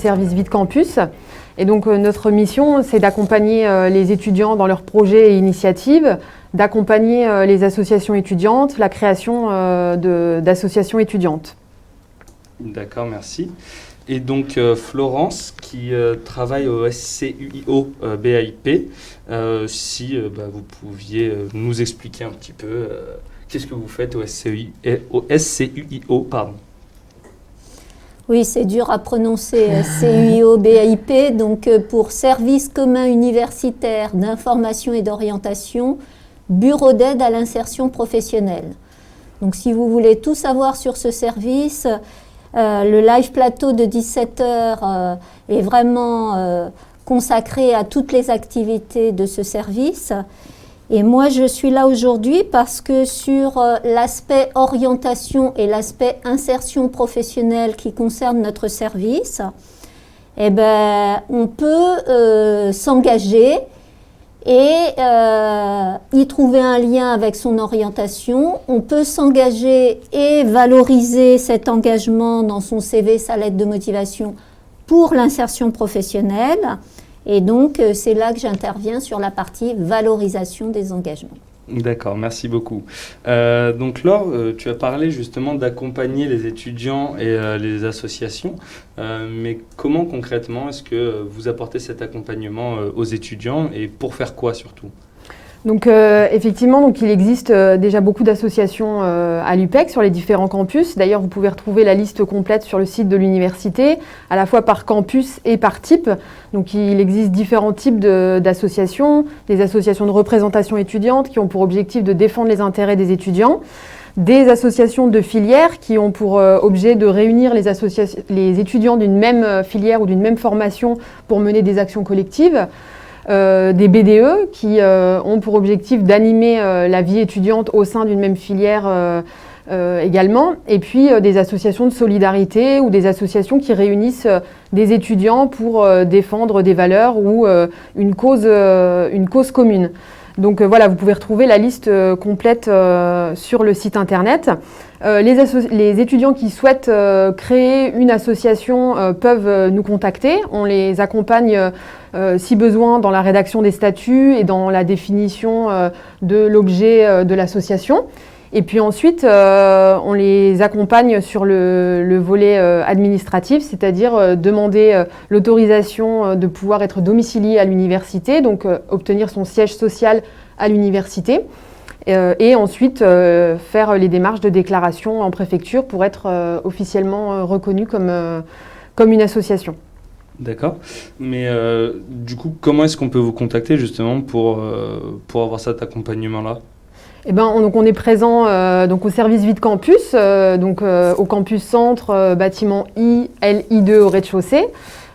service Vite Campus. Et donc notre mission, c'est d'accompagner les étudiants dans leurs projets et initiatives, d'accompagner les associations étudiantes, la création d'associations étudiantes. D'accord, merci. Et donc Florence, qui travaille au SCUIO BIP, si vous pouviez nous expliquer un petit peu qu'est-ce que vous faites au SCUIO, pardon. Oui, c'est dur à prononcer, SCUIO BIP, donc pour Service commun universitaire d'information et d'orientation, Bureau d'aide à l'insertion professionnelle. Donc si vous voulez tout savoir sur ce service, le live plateau de 17h est vraiment consacré à toutes les activités de ce service. Et moi, je suis là aujourd'hui parce que sur l'aspect orientation et l'aspect insertion professionnelle qui concerne notre service, on peut s'engager et y trouver un lien avec son orientation. On peut s'engager et valoriser cet engagement dans son CV, sa lettre de motivation pour l'insertion professionnelle. Et donc, c'est là que j'interviens sur la partie valorisation des engagements. D'accord, merci beaucoup. Donc Laure, tu as parlé justement d'accompagner les étudiants et les associations, mais comment concrètement est-ce que vous apportez cet accompagnement aux étudiants et pour faire quoi surtout ? Donc effectivement, donc, il existe déjà beaucoup d'associations à l'UPEC sur les différents campus. D'ailleurs, vous pouvez retrouver la liste complète sur le site de l'université, à la fois par campus et par type. Donc il existe différents types d'associations, des associations de représentation étudiante qui ont pour objectif de défendre les intérêts des étudiants, des associations de filières qui ont pour objet de réunir les étudiants d'une même filière ou d'une même formation pour mener des actions collectives. Des BDE qui ont pour objectif d'animer la vie étudiante au sein d'une même filière également, et puis des associations de solidarité ou des associations qui réunissent des étudiants pour défendre des valeurs ou une cause commune. Donc voilà, vous pouvez retrouver la liste complète sur le site internet. Les étudiants qui souhaitent créer une association peuvent nous contacter. On les accompagne si besoin dans la rédaction des statuts et dans la définition de l'objet de l'association. Et puis ensuite, on les accompagne sur le volet administratif, c'est-à-dire demander l'autorisation de pouvoir être domicilié à l'université, donc obtenir son siège social à l'université, et ensuite faire les démarches de déclaration en préfecture pour être officiellement reconnu comme une association. D'accord. Mais du coup, comment est-ce qu'on peut vous contacter justement pour avoir cet accompagnement-là ? Donc on est présent au service Vite Campus, au campus centre, bâtiment I, LI2 au rez-de-chaussée.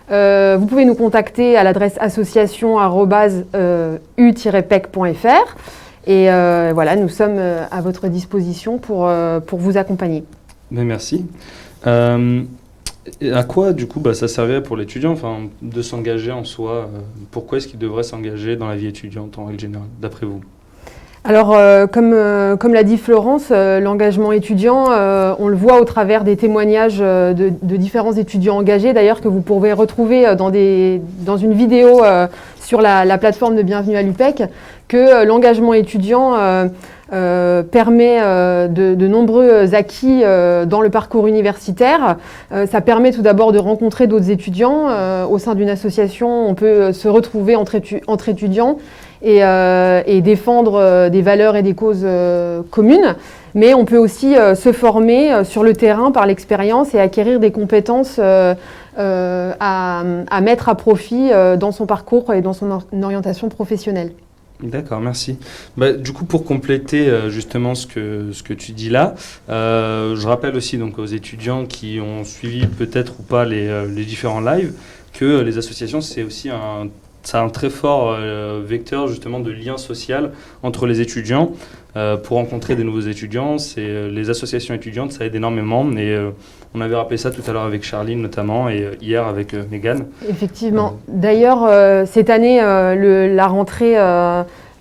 Vous pouvez nous contacter à l'adresse association@u-pec.fr et voilà, nous sommes à votre disposition pour vous accompagner. Mais merci. À quoi du coup ça servirait pour l'étudiant de s'engager en soi pourquoi est-ce qu'il devrait s'engager dans la vie étudiante en règle générale, d'après vous ? Alors, comme l'a dit Florence, l'engagement étudiant, on le voit au travers des témoignages de différents étudiants engagés, d'ailleurs que vous pourrez retrouver dans une vidéo sur la plateforme de Bienvenue à l'UPEC, que l'engagement étudiant permet de nombreux acquis dans le parcours universitaire. Ça permet tout d'abord de rencontrer d'autres étudiants. Au sein d'une association, on peut se retrouver entre étudiants et défendre des valeurs et des causes communes, mais on peut aussi se former sur le terrain par l'expérience et acquérir des compétences à mettre à profit dans son parcours et dans son orientation professionnelle. D'accord, merci. Du coup, pour compléter justement ce que tu dis là, je rappelle aussi donc, aux étudiants qui ont suivi peut-être ou pas les différents lives que les associations, c'est aussi un très fort vecteur justement de lien social entre les étudiants. Pour rencontrer des nouveaux étudiants, les associations étudiantes, ça aide énormément. Et on avait rappelé ça tout à l'heure avec Charline notamment et hier avec Mégane. Effectivement. D'ailleurs, cette année, la rentrée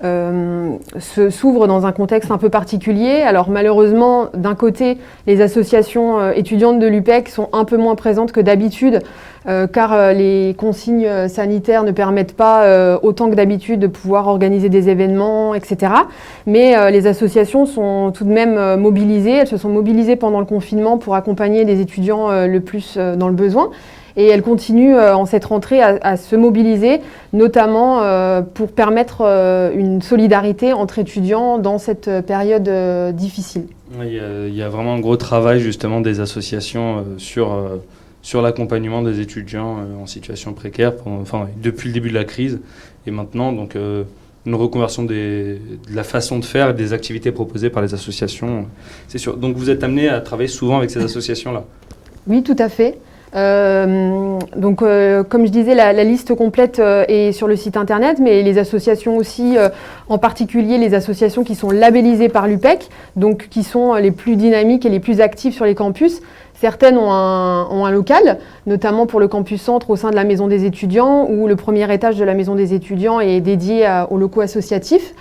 s'ouvre dans un contexte un peu particulier. Alors malheureusement, d'un côté, les associations étudiantes de l'UPEC sont un peu moins présentes que d'habitude, car les consignes sanitaires ne permettent pas autant que d'habitude de pouvoir organiser des événements, etc. Mais les associations sont tout de même mobilisées. Elles se sont mobilisées pendant le confinement pour accompagner les étudiants le plus dans le besoin. Et elles continuent en cette rentrée à se mobiliser, notamment pour permettre une solidarité entre étudiants dans cette période difficile. Il y a vraiment un gros travail justement des associations sur l'accompagnement des étudiants en situation précaire depuis le début de la crise et maintenant. Donc, une reconversion de la façon de faire et des activités proposées par les associations, c'est sûr. Donc vous êtes amené à travailler souvent avec ces associations-là? Oui, tout à fait. Donc, comme je disais, la liste complète est sur le site internet, mais les associations aussi, en particulier les associations qui sont labellisées par l'UPEC, donc qui sont les plus dynamiques et les plus actives sur les campus. Certaines ont un local, notamment pour le campus centre au sein de la maison des étudiants, où le premier étage de la maison des étudiants est dédié aux locaux associatifs.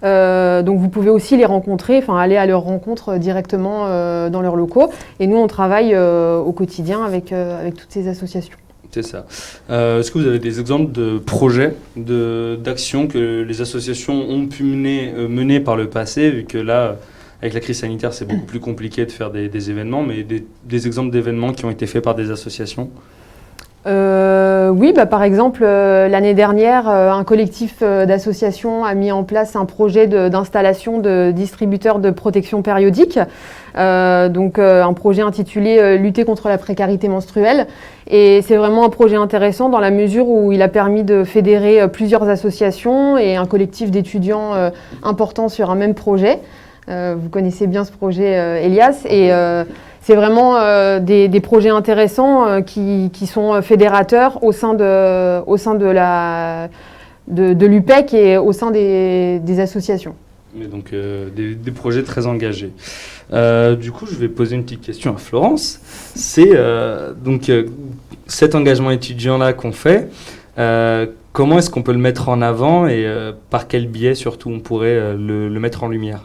Donc vous pouvez aussi les rencontrer, aller à leur rencontre directement dans leurs locaux. Et nous, on travaille au quotidien avec toutes ces associations. C'est ça. Est-ce que vous avez des exemples de projets, d'actions que les associations ont pu mener par le passé, vu que là, avec la crise sanitaire, c'est beaucoup plus compliqué de faire des événements, mais des exemples d'événements qui ont été faits par des associations? Oui, par exemple, l'année dernière, un collectif d'associations a mis en place un projet d'installation de distributeurs de protection périodique. Donc un projet intitulé « Lutter contre la précarité menstruelle ». Et c'est vraiment un projet intéressant dans la mesure où il a permis de fédérer plusieurs associations et un collectif d'étudiants important sur un même projet. Vous connaissez bien ce projet, Elias, et c'est vraiment des projets intéressants qui sont fédérateurs au sein de l'UPEC et au sein des associations. Mais donc des projets très engagés. Du coup, je vais poser une petite question à Florence. C'est donc cet engagement étudiant-là qu'on fait, comment est-ce qu'on peut le mettre en avant et par quel biais surtout on pourrait le mettre en lumière?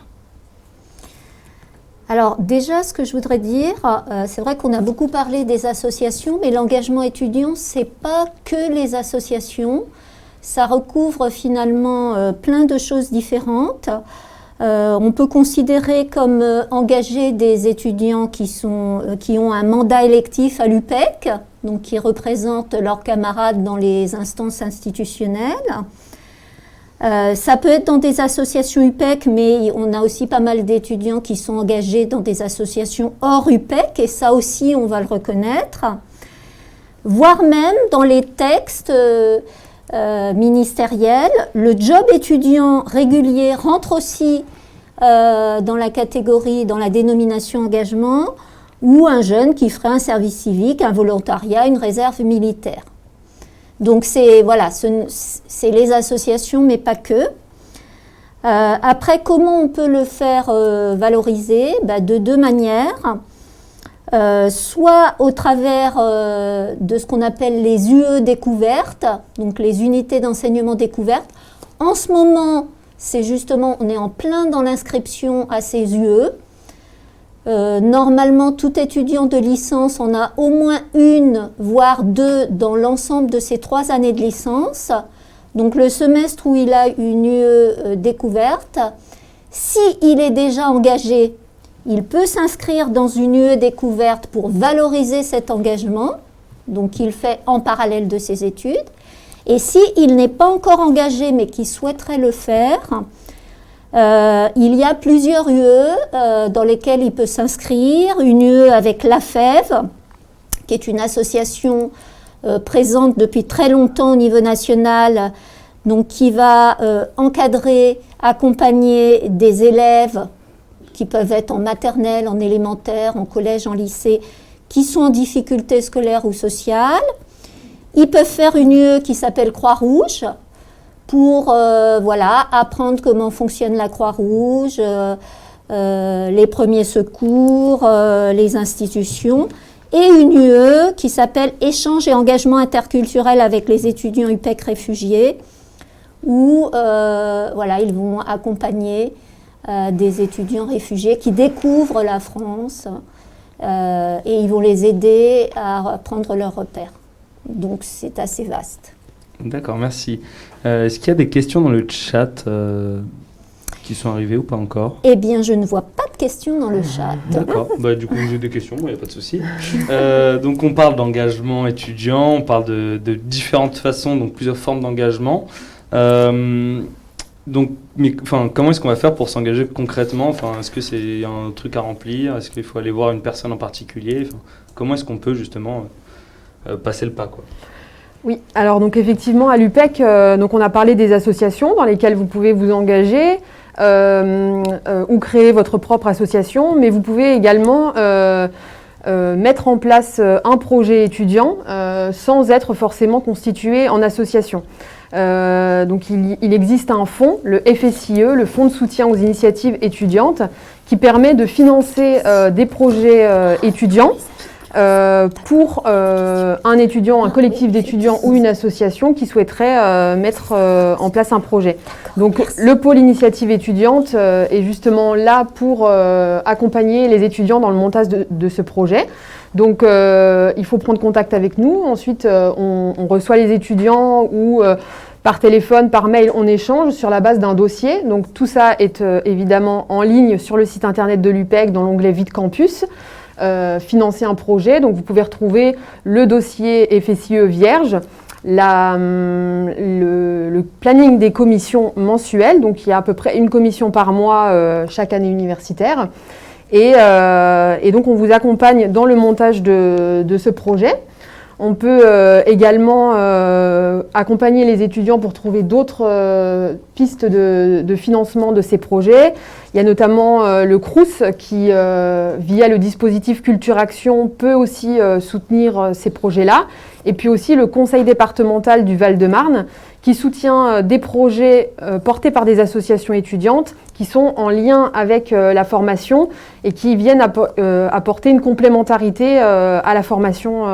Alors déjà, ce que je voudrais dire, c'est vrai qu'on a beaucoup parlé des associations, mais l'engagement étudiant, c'est pas que les associations. Ça recouvre finalement plein de choses différentes. On peut considérer comme engagés des étudiants qui ont un mandat électif à l'UPEC, donc qui représentent leurs camarades dans les instances institutionnelles. Ça peut être dans des associations UPEC, mais on a aussi pas mal d'étudiants qui sont engagés dans des associations hors UPEC, et ça aussi, on va le reconnaître. Voire même dans les textes ministériels, le job étudiant régulier rentre aussi dans la catégorie, dans la dénomination engagement, ou un jeune qui ferait un service civique, un volontariat, une réserve militaire. Donc c'est les associations, mais pas que. Après, comment on peut le faire valoriser? De deux manières. Soit au travers de ce qu'on appelle les UE découvertes, donc les unités d'enseignement découvertes. En ce moment, c'est justement, on est en plein dans l'inscription à ces UE. Normalement, tout étudiant de licence en a au moins une, voire deux, dans l'ensemble de ses 3 années de licence. Donc le semestre où il a une UE découverte, s'il est déjà engagé, il peut s'inscrire dans une UE découverte pour valoriser cet engagement, donc il fait en parallèle de ses études. Et s'il n'est pas encore engagé, mais qu'il souhaiterait le faire, il y a plusieurs UE dans lesquelles il peut s'inscrire. Une UE avec l'AFEV, qui est une association présente depuis très longtemps au niveau national, donc qui va encadrer, accompagner des élèves qui peuvent être en maternelle, en élémentaire, en collège, en lycée, qui sont en difficulté scolaire ou sociale. Ils peuvent faire une UE qui s'appelle Croix-Rouge, pour apprendre comment fonctionne la Croix-Rouge, les premiers secours, les institutions, et une UE qui s'appelle Échange et engagement interculturel avec les étudiants UPEC réfugiés, où voilà, ils vont accompagner des étudiants réfugiés qui découvrent la France et ils vont les aider à prendre leurs repères. Donc c'est assez vaste. D'accord, merci. Est-ce qu'il y a des questions dans le chat qui sont arrivées ou pas encore? Eh bien, je ne vois pas de questions dans le chat. D'accord, du coup j'ai des questions, il n'y a pas de souci. Donc on parle d'engagement étudiant, on parle de différentes façons, donc plusieurs formes d'engagement. Donc, comment est-ce qu'on va faire pour s'engager concrètement? Est-ce que c'est un truc à remplir? Est-ce qu'il faut aller voir une personne en particulier? Comment est-ce qu'on peut justement passer le pas, quoi? Oui, alors donc effectivement à l'UPEC, donc on a parlé des associations dans lesquelles vous pouvez vous engager ou créer votre propre association, mais vous pouvez également mettre en place un projet étudiant sans être forcément constitué en association. Donc il existe un fonds, le FSIE, le Fonds de soutien aux initiatives étudiantes, qui permet de financer des projets étudiants pour un étudiant, un collectif d'étudiants ou une association qui souhaiterait mettre en place un projet. Donc le pôle initiative étudiante est justement là pour accompagner les étudiants dans le montage de ce projet. Donc il faut prendre contact avec nous. Ensuite, on reçoit les étudiants ou par téléphone, par mail, on échange sur la base d'un dossier. Donc tout ça est évidemment en ligne sur le site internet de l'UPEC dans l'onglet Vide Campus. Financer un projet. Donc vous pouvez retrouver le dossier FSIE vierge, le planning des commissions mensuelles. Donc il y a à peu près une commission par mois chaque année universitaire. Et donc on vous accompagne dans le montage de ce projet. On peut également accompagner les étudiants pour trouver d'autres pistes de financement de ces projets. Il y a notamment le CROUS qui, via le dispositif Culture Action, peut aussi soutenir ces projets-là. Et puis aussi le Conseil départemental du Val-de-Marne qui soutient des projets portés par des associations étudiantes qui sont en lien avec la formation et qui viennent apporter une complémentarité à la formation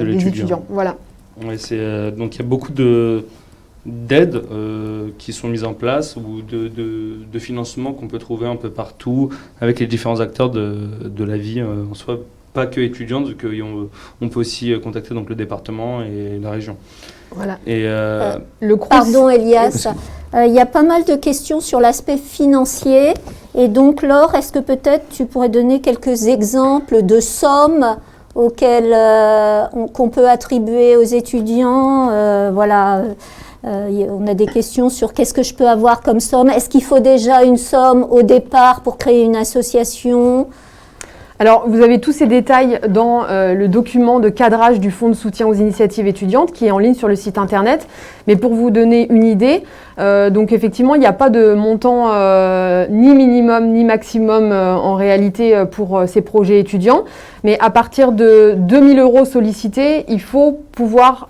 des étudiants. Voilà. Ouais, donc il y a beaucoup d'aides qui sont mises en place ou de financement qu'on peut trouver un peu partout avec les différents acteurs de la vie en soi. Pas que étudiantes, vu qu'on peut aussi contacter donc, le département et la région. Voilà. Et, le CROUS, pardon Elias, il y a pas mal de questions sur l'aspect financier. Et donc Laure, est-ce que peut-être tu pourrais donner quelques exemples de sommes auxquelles qu'on peut attribuer aux étudiants voilà. On a des questions sur qu'est-ce que je peux avoir comme somme. Est-ce qu'il faut déjà une somme au départ pour créer une association ? Alors, vous avez tous ces détails dans le document de cadrage du Fonds de soutien aux initiatives étudiantes qui est en ligne sur le site internet. Mais pour vous donner une idée, donc effectivement, il n'y a pas de montant ni minimum ni maximum en réalité pour ces projets étudiants. Mais à partir de 2 000 € sollicités, il faut pouvoir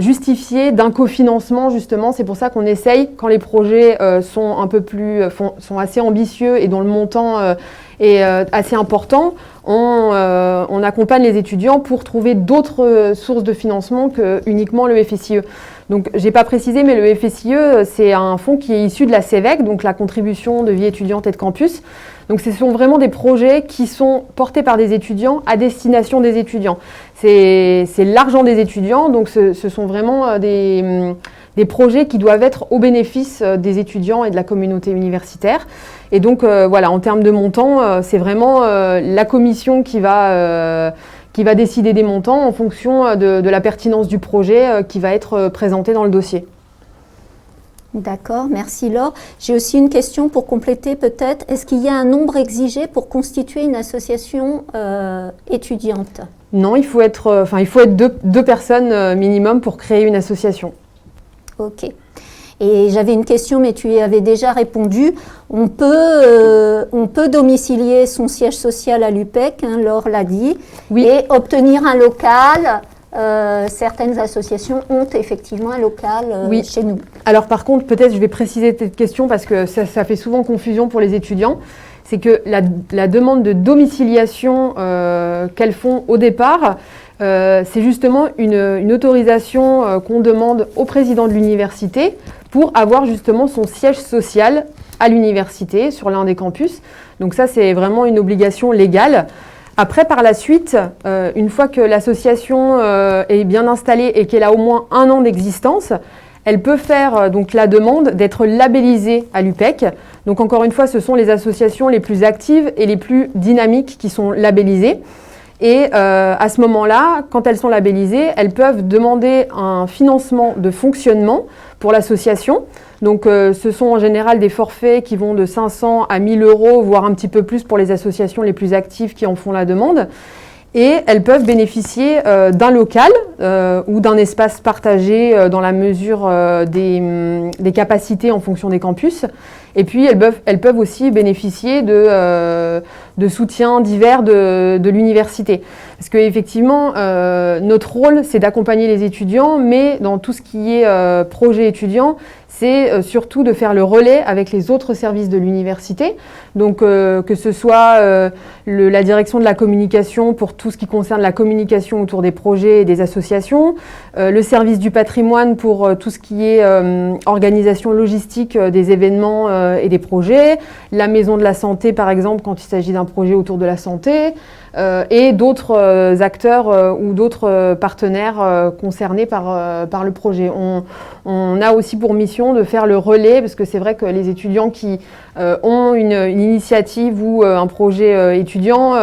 justifier d'un cofinancement justement. C'est pour ça qu'on essaye, quand les projets sont un peu plus, sont assez ambitieux et dont le montant est assez important, on accompagne les étudiants pour trouver d'autres sources de financement que uniquement le FSIE. Donc, je n'ai pas précisé, mais le FSIE, c'est un fonds qui est issu de la CEVEC, donc la contribution de vie étudiante et de campus. Donc, ce sont vraiment des projets qui sont portés par des étudiants à destination des étudiants. C'est l'argent des étudiants, donc ce sont vraiment des projets qui doivent être au bénéfice des étudiants et de la communauté universitaire. Et donc, voilà, en termes de montant, c'est vraiment la commission qui va décider des montants en fonction de la pertinence du projet qui va être présenté dans le dossier. D'accord, merci Laure. J'ai aussi une question pour compléter peut-être. Est-ce qu'il y a un nombre exigé pour constituer une association étudiante ? Non, il faut être deux personnes minimum pour créer une association. Ok. Et j'avais une question, mais tu y avais déjà répondu. On peut domicilier son siège social à l'UPEC, hein, Laure l'a dit, oui. Et obtenir un local. Certaines associations ont effectivement un local oui. Chez nous. Alors par contre, peut-être je vais préciser cette question parce que ça fait souvent confusion pour les étudiants. C'est que la demande de domiciliation qu'elles font au départ, c'est justement une autorisation qu'on demande au président de l'université pour avoir justement son siège social à l'université, sur l'un des campus. Donc ça, c'est vraiment une obligation légale. Après, par la suite, une fois que l'association est bien installée et qu'elle a au moins 1 an d'existence, elle peut faire donc la demande d'être labellisée à l'UPEC. Donc encore une fois, ce sont les associations les plus actives et les plus dynamiques qui sont labellisées. Et à ce moment-là, quand elles sont labellisées, elles peuvent demander un financement de fonctionnement pour l'association. Donc ce sont en général des forfaits qui vont de 500 à 1000 €, voire un petit peu plus pour les associations les plus actives qui en font la demande. Et elles peuvent bénéficier d'un local ou d'un espace partagé dans la mesure des capacités en fonction des campus. Et puis elles peuvent aussi bénéficier de soutiens divers de l'université. Parce qu'effectivement, notre rôle, c'est d'accompagner les étudiants, mais dans tout ce qui est projet étudiant, c'est surtout de faire le relais avec les autres services de l'université. Donc que ce soit la direction de la communication pour tout ce qui concerne la communication autour des projets et des associations, le service du patrimoine pour tout ce qui est organisation logistique des événements et des projets, la maison de la santé par exemple quand il s'agit d'un projet autour de la santé, et d'autres acteurs ou d'autres partenaires concernés par le projet. On a aussi pour mission de faire le relais, parce que c'est vrai que les étudiants qui ont une initiative ou un projet étudiant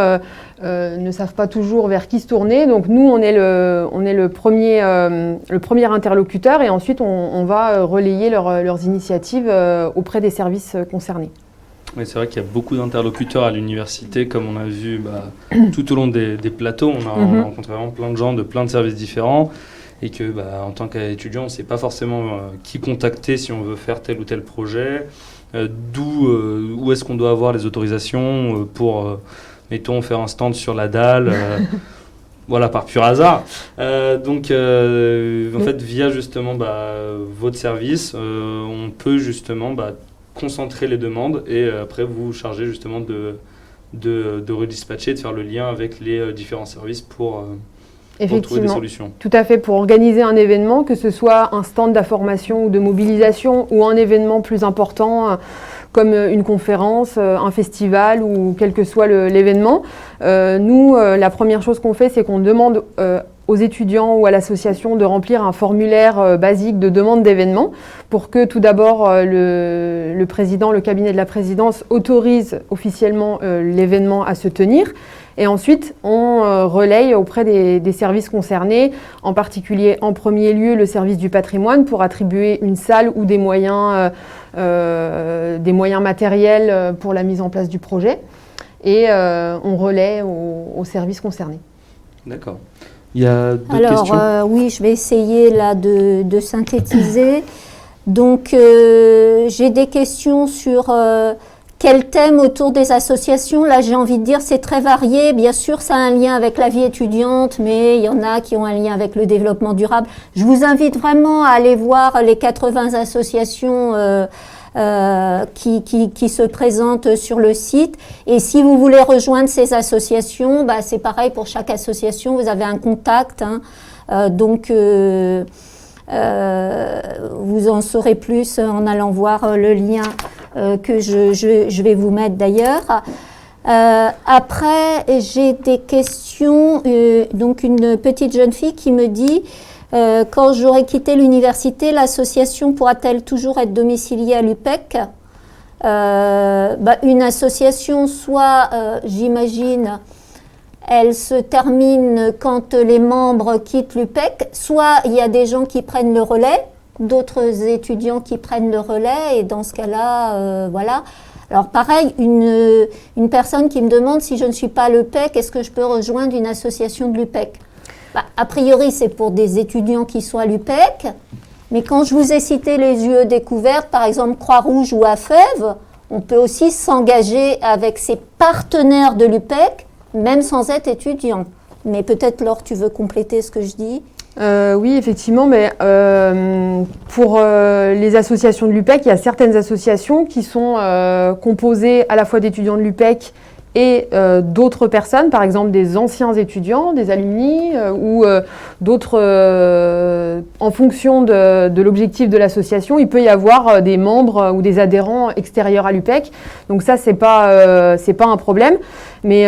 ne savent pas toujours vers qui se tourner. Donc nous, on est le premier interlocuteur, et ensuite on va relayer leurs initiatives auprès des services concernés. Oui, c'est vrai qu'il y a beaucoup d'interlocuteurs à l'université, comme on a vu tout au long des plateaux. On a rencontré vraiment plein de gens de plein de services différents, et que en tant qu'étudiant, on ne sait pas forcément qui contacter si on veut faire tel ou tel projet, où est-ce qu'on doit avoir les autorisations pour, mettons, faire un stand sur la dalle, voilà, par pur hasard. En fait, via justement votre service, on peut justement concentrer les demandes et après vous charger justement de redispatcher, de faire le lien avec les différents services pour trouver des solutions. Tout à fait, pour organiser un événement, que ce soit un stand d'information ou de mobilisation ou un événement plus important comme une conférence, un festival ou quel que soit l'événement. Nous, la première chose qu'on fait, c'est qu'on demande aux étudiants ou à l'association de remplir un formulaire basique de demande d'événement pour que tout d'abord le président, le cabinet de la présidence autorise officiellement l'événement à se tenir. Et ensuite, on relaye auprès des services concernés, en particulier en premier lieu le service du patrimoine pour attribuer une salle ou des moyens matériels pour la mise en place du projet. Et on relaie aux services concernés. D'accord. Il y a d'autres questions ? Oui, je vais essayer là de synthétiser. Donc, j'ai des questions sur quel thème autour des associations. Là, j'ai envie de dire, c'est très varié. Bien sûr, ça a un lien avec la vie étudiante, mais il y en a qui ont un lien avec le développement durable. Je vous invite vraiment à aller voir les 80 associations qui se présentent sur le site. Et si vous voulez rejoindre ces associations, c'est pareil pour chaque association, vous avez un contact. Vous en saurez plus en allant voir le lien que je vais vous mettre d'ailleurs. Après, j'ai des questions. Donc une petite jeune fille qui me dit quand j'aurai quitté l'université, l'association pourra-t-elle toujours être domiciliée à l'UPEC ? Une association, soit, j'imagine, elle se termine quand les membres quittent l'UPEC, soit il y a des gens qui prennent le relais, d'autres étudiants qui prennent le relais, et dans ce cas-là, voilà. Alors pareil, une personne qui me demande si je ne suis pas à l'UPEC, est-ce que je peux rejoindre une association de l'UPEC ? A priori, c'est pour des étudiants qui sont à l'UPEC, mais quand je vous ai cité les UE découvertes, par exemple Croix-Rouge ou AFEV, on peut aussi s'engager avec ses partenaires de l'UPEC, même sans être étudiant. Mais peut-être, Laure, tu veux compléter ce que je dis ? Oui, effectivement, mais pour les associations de l'UPEC, il y a certaines associations qui sont composées à la fois d'étudiants de l'UPEC et d'autres personnes, par exemple des anciens étudiants, des alumni ou d'autres, en fonction de l'objectif de l'association, il peut y avoir des membres ou des adhérents extérieurs à l'UPEC. Donc ça, c'est pas un problème. Mais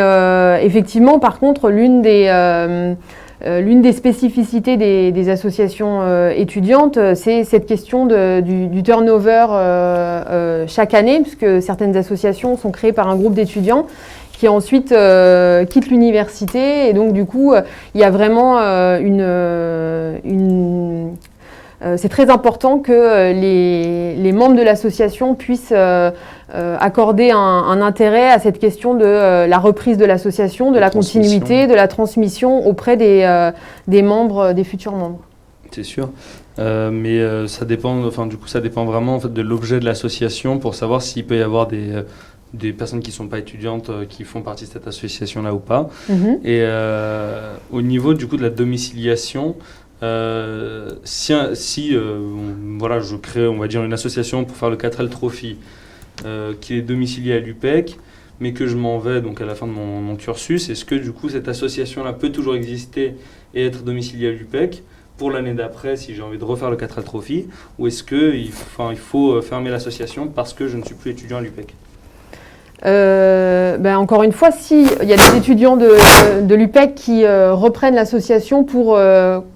effectivement, par contre, l'une des spécificités des associations étudiantes, c'est cette question du turnover chaque année, puisque certaines associations sont créées par un groupe d'étudiants qui ensuite quittent l'université. Et donc, du coup, il y a vraiment c'est très important que les membres de l'association puissent accorder un intérêt à cette question de la reprise de l'association, de la continuité, de la transmission auprès des membres, des futurs membres. C'est sûr, mais ça dépend. Enfin, du coup, ça dépend vraiment en fait de l'objet de l'association pour savoir s'il peut y avoir des personnes qui ne sont pas étudiantes qui font partie de cette association-là ou pas. Et au niveau du coup de la domiciliation. Voilà, je crée, on va dire, une association pour faire le 4L Trophy qui est domiciliée à l'UPEC, mais que je m'en vais donc à la fin de mon cursus. Est-ce que du coup cette association-là peut toujours exister et être domiciliée à l'UPEC pour l'année d'après si j'ai envie de refaire le 4L Trophy, ou est-ce qu'il faut fermer l'association parce que je ne suis plus étudiant à l'UPEC? Encore une fois, s'il y a des étudiants de l'UPEC qui reprennent l'association pour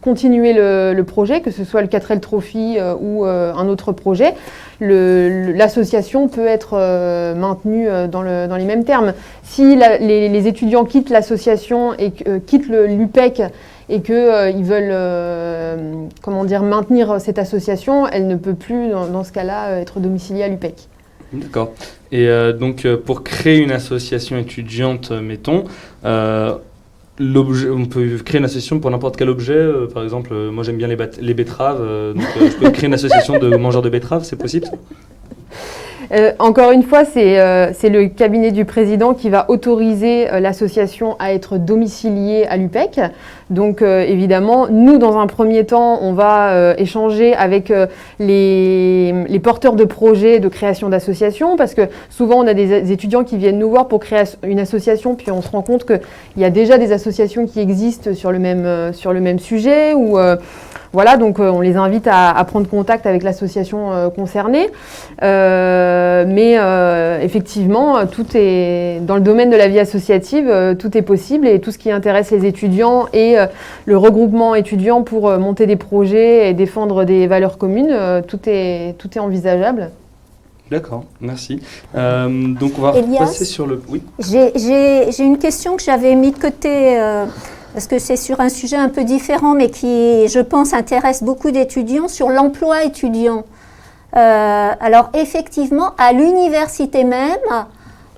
continuer le projet, que ce soit le 4L Trophy ou un autre projet, l'association peut être maintenue dans les mêmes termes. Si les étudiants quittent l'association et quittent l'UPEC et qu'ils veulent maintenir cette association, elle ne peut plus, dans ce cas-là, être domiciliée à l'UPEC. D'accord. Et donc, pour créer une association étudiante, mettons, on peut créer une association pour n'importe quel objet. Par exemple, moi j'aime bien les betteraves, donc je peux créer une association de mangeurs de betteraves, c'est possible ça? Encore une fois, c'est le cabinet du président qui va autoriser l'association à être domiciliée à l'UPEC. Donc évidemment, nous, dans un premier temps, on va échanger avec les porteurs de projets de création d'associations, parce que souvent, on a des étudiants qui viennent nous voir pour créer une association, puis on se rend compte qu'il y a déjà des associations qui existent sur le même sujet, ou voilà, donc on les invite à prendre contact avec l'association concernée. Mais effectivement, tout est dans le domaine de la vie associative, tout est possible, et tout ce qui intéresse les étudiants et le regroupement étudiant pour monter des projets et défendre des valeurs communes, tout est envisageable. D'accord, merci. Donc on va passer sur le... Oui. J'ai une question que j'avais mis de côté parce que c'est sur un sujet un peu différent, mais qui, je pense, intéresse beaucoup d'étudiants, sur l'emploi étudiant. Alors effectivement, à l'université même,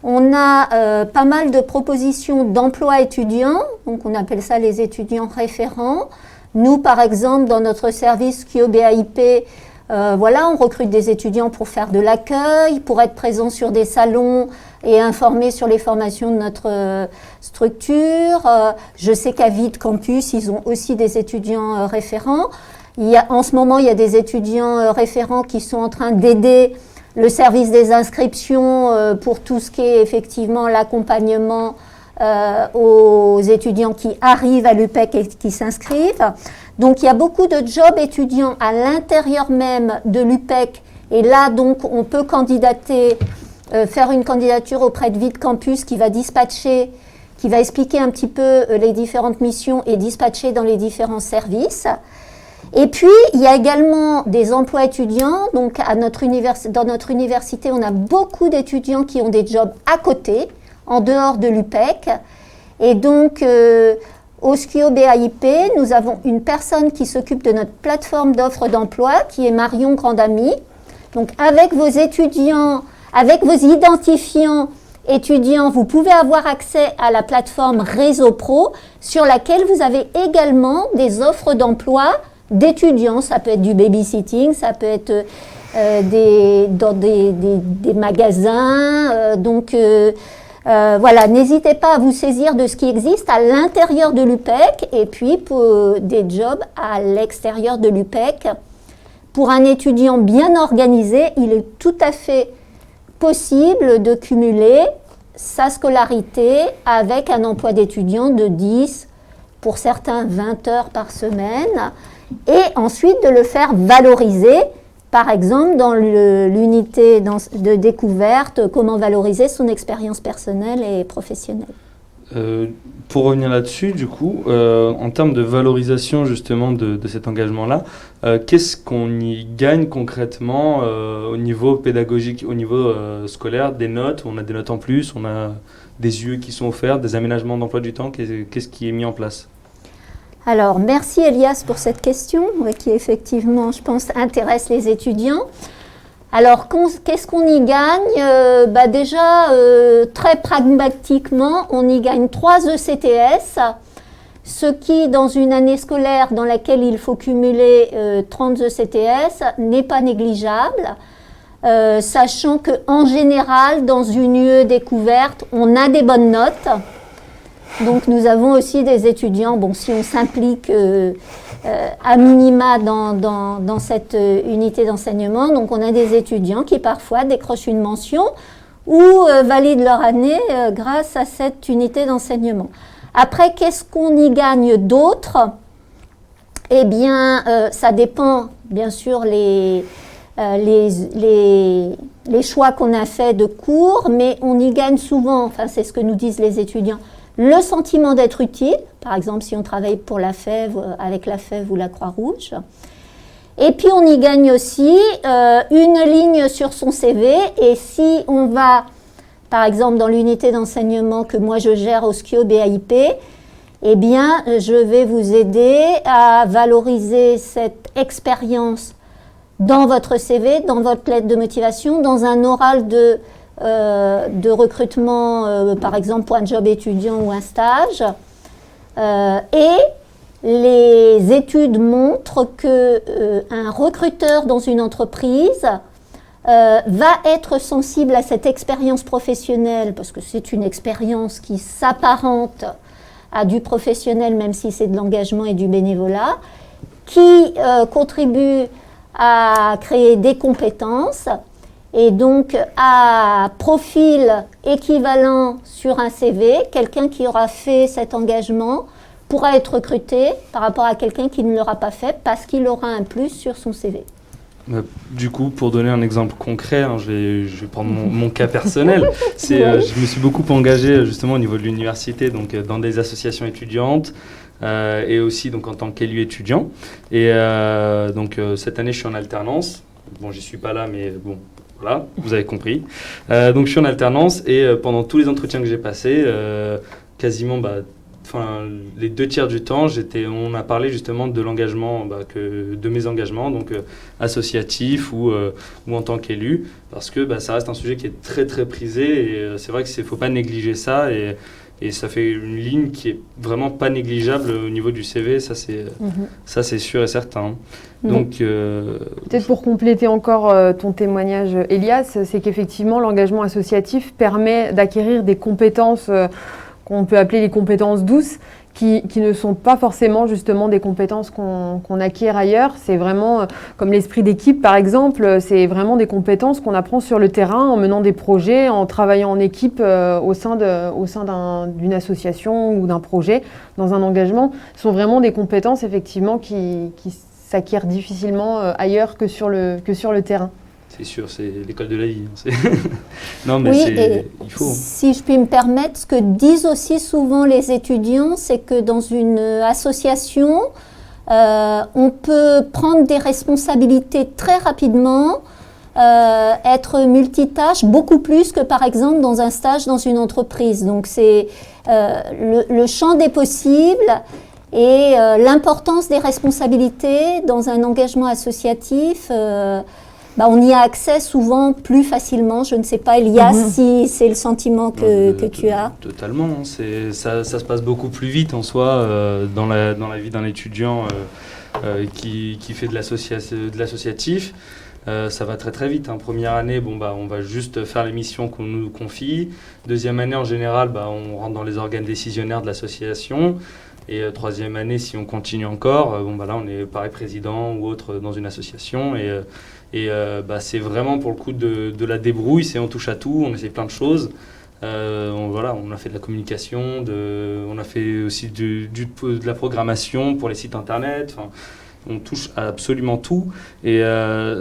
on a pas mal de propositions d'emploi étudiants, donc on appelle ça les étudiants référents. Nous, par exemple, dans notre service QOBAIP, on recrute des étudiants pour faire de l'accueil, pour être présents sur des salons et informer sur les formations de notre structure. Je sais qu'à Vide Campus, ils ont aussi des étudiants référents. En ce moment, il y a des étudiants référents qui sont en train d'aider le service des inscriptions pour tout ce qui est effectivement l'accompagnement aux étudiants qui arrivent à l'UPEC et qui s'inscrivent. Donc, il y a beaucoup de jobs étudiants à l'intérieur même de l'UPEC. Et là, donc, on peut candidater, faire une candidature auprès de Vide Campus qui va dispatcher, qui va expliquer un petit peu les différentes missions et dispatcher dans les différents services. Et puis, il y a également des emplois étudiants. Donc, dans notre université, on a beaucoup d'étudiants qui ont des jobs à côté, en dehors de l'UPEC. Et donc, au SKIO-BAIP, nous avons une personne qui s'occupe de notre plateforme d'offres d'emploi, qui est Marion Grandamy. Donc, avec vos étudiants, avec vos identifiants étudiants, vous pouvez avoir accès à la plateforme Réseau Pro, sur laquelle vous avez également des offres d'emploi d'étudiants. Ça peut être du babysitting, ça peut être dans des magasins. Voilà, n'hésitez pas à vous saisir de ce qui existe à l'intérieur de l'UPEC et puis pour des jobs à l'extérieur de l'UPEC. Pour un étudiant bien organisé, il est tout à fait possible de cumuler sa scolarité avec un emploi d'étudiant de 10, pour certains 20 heures par semaine, et ensuite de le faire valoriser, par exemple dans l'unité de découverte, comment valoriser son expérience personnelle et professionnelle. Pour revenir là-dessus, du coup, en termes de valorisation justement de cet engagement-là, qu'est-ce qu'on y gagne concrètement au niveau pédagogique, au niveau scolaire, des notes, on a des notes en plus, on a des UE qui sont offerts, des aménagements d'emploi du temps, qu'est-ce qui est mis en place ? Alors, merci Elias pour cette question, qui effectivement, je pense, intéresse les étudiants. Alors, qu'est-ce qu'on y gagne ? Déjà, très pragmatiquement, on y gagne 3 ECTS, ce qui, dans une année scolaire dans laquelle il faut cumuler 30 ECTS, n'est pas négligeable, sachant qu'en général, dans une UE découverte, on a des bonnes notes. Donc, nous avons aussi des étudiants, si on s'implique à minima dans cette unité d'enseignement. Donc, on a des étudiants qui parfois décrochent une mention ou valident leur année grâce à cette unité d'enseignement. Après, qu'est-ce qu'on y gagne d'autre ? Eh bien, ça dépend, bien sûr, les choix qu'on a faits de cours, mais on y gagne souvent, c'est ce que nous disent les étudiants, le sentiment d'être utile, par exemple si on travaille pour la FEV, avec la FEV ou la Croix-Rouge. Et puis on y gagne aussi une ligne sur son CV, et si on va, par exemple dans l'unité d'enseignement que moi je gère au SKIO BIP, eh bien je vais vous aider à valoriser cette expérience dans votre CV, dans votre lettre de motivation, dans un oral de recrutement, par exemple pour un job étudiant ou un stage. Et les études montrent qu'un recruteur dans une entreprise va être sensible à cette expérience professionnelle, parce que c'est une expérience qui s'apparente à du professionnel, même si c'est de l'engagement et du bénévolat, qui contribue à créer des compétences. Et donc, à profil équivalent sur un CV, quelqu'un qui aura fait cet engagement pourra être recruté par rapport à quelqu'un qui ne l'aura pas fait parce qu'il aura un plus sur son CV. Du coup, pour donner un exemple concret, je vais prendre mon cas personnel. Je me suis beaucoup engagé justement au niveau de l'université, donc dans des associations étudiantes et aussi donc, en tant qu'élu étudiant. Et cette année, je suis en alternance. Bon, j'y suis pas là, mais bon. Voilà, vous avez compris. Donc je suis en alternance et pendant tous les entretiens que j'ai passés, quasiment les 2 tiers du temps, on a parlé justement de l'engagement, de mes engagements, donc associatifs ou en tant qu'élu, parce que ça reste un sujet qui est très très prisé et c'est vrai qu'il ne faut pas négliger ça et ça fait une ligne qui est vraiment pas négligeable au niveau du CV, ça c'est sûr et certain. Donc, peut-être pour compléter encore ton témoignage, Elias, c'est qu'effectivement l'engagement associatif permet d'acquérir des compétences qu'on peut appeler les compétences douces, qui ne sont pas forcément justement des compétences qu'on acquiert ailleurs. C'est vraiment, comme l'esprit d'équipe par exemple, c'est vraiment des compétences qu'on apprend sur le terrain en menant des projets, en travaillant en équipe au sein d'une association ou d'un projet, dans un engagement. Ce sont vraiment des compétences effectivement qui s'acquièrent difficilement ailleurs que sur le terrain. C'est sûr, c'est l'école de la vie. Non, mais il faut. Si je puis me permettre, ce que disent aussi souvent les étudiants, c'est que dans une association, on peut prendre des responsabilités très rapidement, être multitâche beaucoup plus que par exemple dans un stage dans une entreprise. Donc c'est le champ des possibles et l'importance des responsabilités dans un engagement associatif. On y a accès souvent plus facilement. Je ne sais pas, Elias, si c'est le sentiment que tu as. Totalement. Ça se passe beaucoup plus vite en soi dans la vie d'un étudiant qui fait de l'associatif. Ça va très très vite. Première année, on va juste faire les missions qu'on nous confie. Deuxième année, en général, on rentre dans les organes décisionnaires de l'association. Et troisième année, si on continue encore, là on est pareil président ou autre dans une association. Et c'est vraiment pour le coup de la débrouille, on touche à tout, on essaie plein de choses. On a fait de la communication, on a fait aussi de la programmation pour les sites internet. On touche à absolument tout et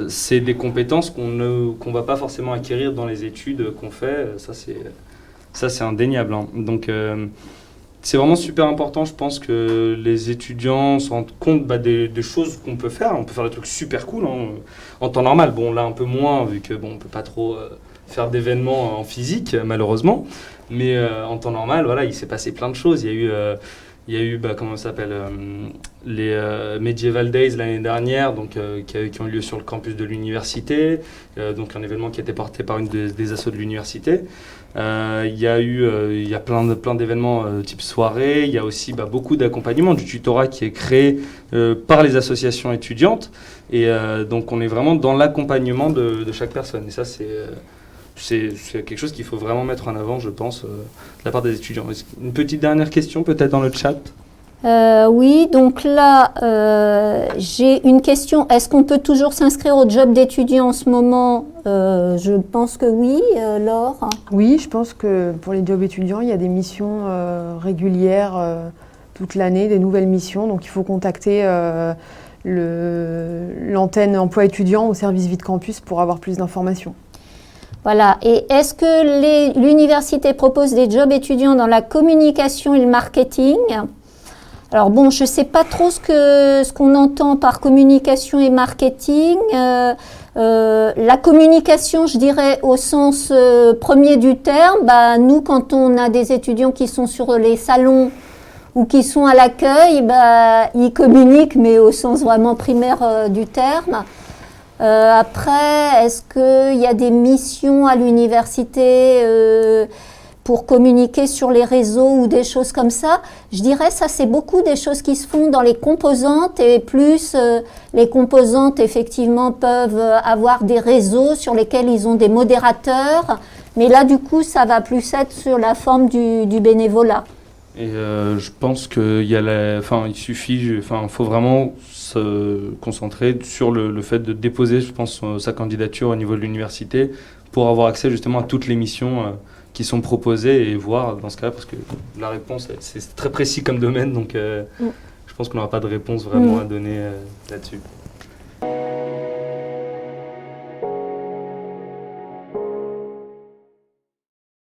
c'est des compétences qu'on va pas forcément acquérir dans les études qu'on fait. Ça, c'est indéniable, hein. Donc, c'est vraiment super important, je pense, que les étudiants se rendent compte des choses qu'on peut faire. On peut faire des trucs super cool, hein, en temps normal. Bon, là, un peu moins, vu que on peut pas trop faire d'événements en physique, malheureusement. Mais en temps normal, voilà, il s'est passé plein de choses. Il y a eu comment ça s'appelle, les Medieval Days l'année dernière, donc, qui ont eu lieu sur le campus de l'université. Donc, un événement qui a été porté par une des assos de l'université. Il y a plein d'événements type soirée. Il y a aussi beaucoup d'accompagnement, du tutorat qui est créé par les associations étudiantes. Et donc, on est vraiment dans l'accompagnement de chaque personne. Et ça, c'est quelque chose qu'il faut vraiment mettre en avant, je pense, de la part des étudiants. Une petite dernière question, peut-être dans le chat. Oui, donc là, j'ai une question. Est-ce qu'on peut toujours s'inscrire au job d'étudiant en ce moment? Je pense que oui, Laure. Oui, je pense que pour les jobs étudiants, il y a des missions régulières toute l'année, des nouvelles missions. Donc il faut contacter l'antenne emploi étudiant au service Vite Campus pour avoir plus d'informations. Voilà. Et est-ce que l'université propose des jobs étudiants dans la communication et le marketing? Alors bon, je ne sais pas trop ce qu'on entend par communication et marketing. La communication, je dirais au sens premier du terme, nous, quand on a des étudiants qui sont sur les salons ou qui sont à l'accueil, ils communiquent, mais au sens vraiment primaire du terme. Après, est-ce qu'il y a des missions à l'université pour communiquer sur les réseaux ou des choses comme ça? Je dirais ça, c'est beaucoup des choses qui se font dans les composantes et plus les composantes effectivement peuvent avoir des réseaux sur lesquels ils ont des modérateurs, mais là du coup ça va plus être sur la forme du bénévolat. Et je pense qu'il faut vraiment se concentrer sur le fait de déposer, je pense, sa candidature au niveau de l'université pour avoir accès justement à toutes les missions qui sont proposées et voir dans ce cas-là, parce que la réponse, c'est très précis comme domaine, donc je pense qu'on n'aura pas de réponse vraiment à donner là-dessus.